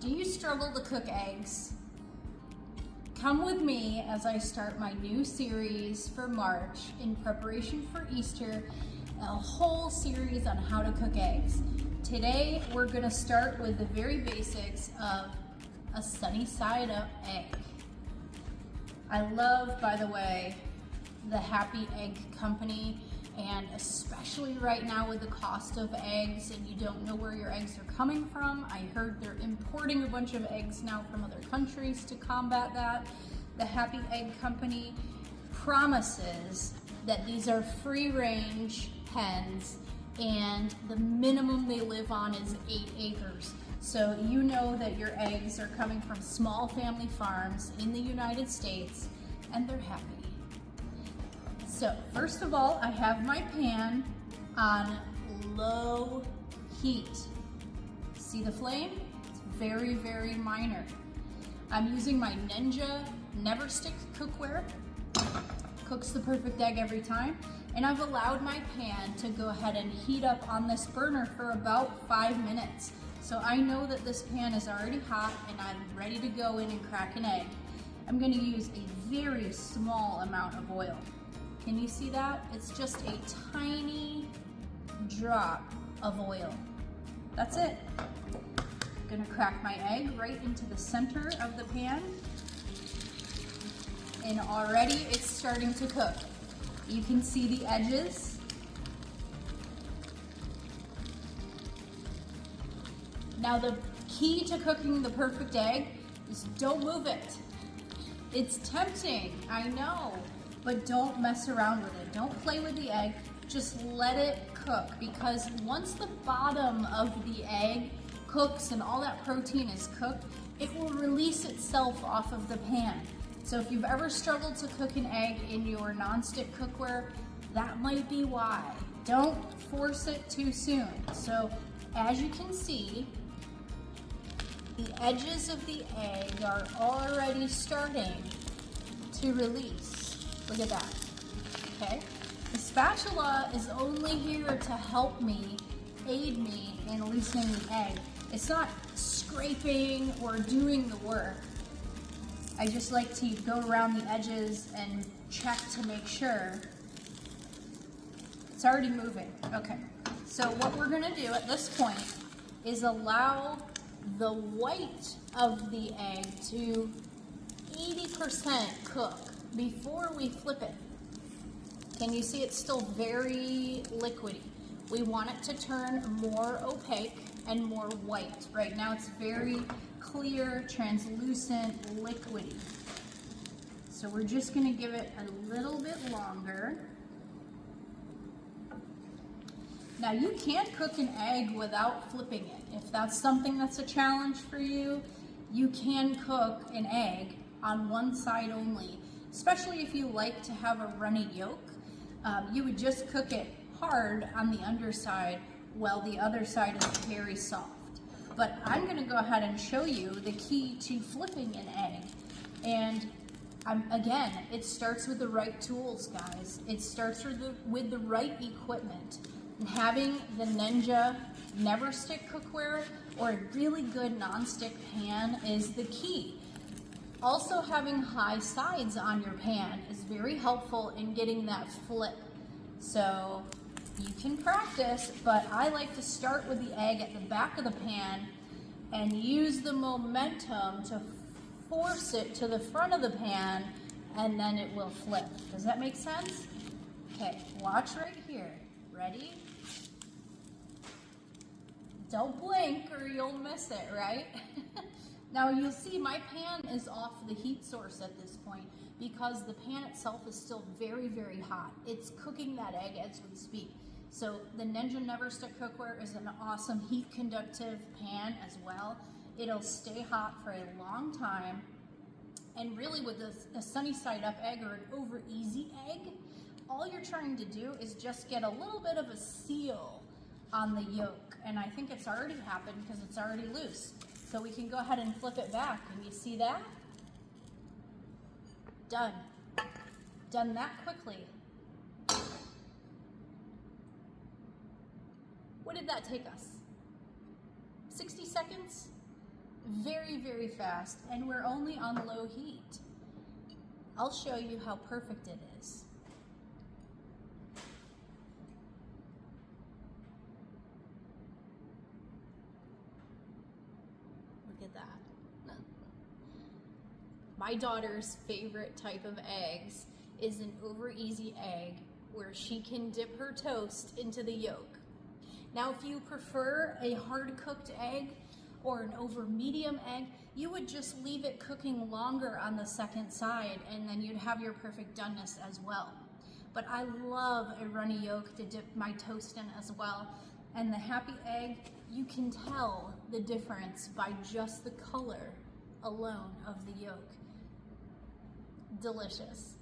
Do you struggle to cook eggs? Come with me as I start my new series for March in preparation for Easter, a whole series on how to cook eggs. Today, we're gonna start with the very basics of a sunny side up egg. I love, by the way, the Happy Egg Company, and especially right now with the cost of eggs and you don't know where your eggs are coming from. I heard they're importing a bunch of eggs now from other countries to combat that. The Happy Egg Company promises that these are free-range hens and the minimum they live on is 8 acres. So you know that your eggs are coming from small family farms in the United States and they're happy. So first of all, I have my pan on low heat. See the flame? It's very, very minor. I'm using my Ninja Never Stick cookware. Cooks the perfect egg every time. And I've allowed my pan to go ahead and heat up on this burner for about 5 minutes. So I know that this pan is already hot and I'm ready to go in and crack an egg. I'm gonna use a very small amount of oil. Can you see that? It's just a tiny drop of oil. That's it. I'm gonna crack my egg right into the center of the pan. And already it's starting to cook. You can see the edges. Now the key to cooking the perfect egg is don't move it. It's tempting, I know. But don't mess around with it. Don't play with the egg, just let it cook, because once the bottom of the egg cooks and all that protein is cooked, it will release itself off of the pan. So if you've ever struggled to cook an egg in your nonstick cookware, that might be why. Don't force it too soon. So as you can see, the edges of the egg are already starting to release. Look at that, okay? The spatula is only here to help me, aid me in loosening the egg. It's not scraping or doing the work. I just like to go around the edges and check to make sure. It's already moving, okay. So what we're gonna do at this point is allow the white of the egg to 80% cook before we flip it. Can you see it's still very liquidy? We want it to turn more opaque and more white. Right now it's very clear, translucent, liquidy. So we're just gonna give it a little bit longer. Now you can't cook an egg without flipping it. If that's something that's a challenge for you, you can cook an egg on one side only. Especially if you like to have a runny yolk, you would just cook it hard on the underside while the other side is very soft. But I'm gonna go ahead and show you the key to flipping an egg. And again, it starts with the right tools, guys. It starts with the right equipment. And having the Ninja Never Stick cookware or a really good non-stick pan is the key. Also, having high sides on your pan is very helpful in getting that flip. So you can practice, but I like to start with the egg at the back of the pan and use the momentum to force it to the front of the pan, and then it will flip. Does that make sense? Okay, watch right here. Ready? Don't blink or you'll miss it, right? Now you'll see my pan is off the heat source at this point because the pan itself is still very, very hot. It's cooking that egg as we speak. So the Ninja Never Stick cookware is an awesome heat conductive pan as well. It'll stay hot for a long time. And really with a sunny side up egg or an over easy egg, all you're trying to do is just get a little bit of a seal on the yolk. And I think it's already happened because it's already loose. So we can go ahead and flip it back. Can you see that? Done. Done that quickly. What did that take us? 60 seconds? very, very fast, and we're only on low heat. I'll show you how perfect it is. Look at that. My daughter's favorite type of eggs is an over easy egg where she can dip her toast into the yolk. Now, if you prefer a hard cooked egg or an over medium egg, you would just leave it cooking longer on the second side and then you'd have your perfect doneness as well. But I love a runny yolk to dip my toast in as well. And the happy egg, you can tell the difference by just the color alone of the yolk. Delicious.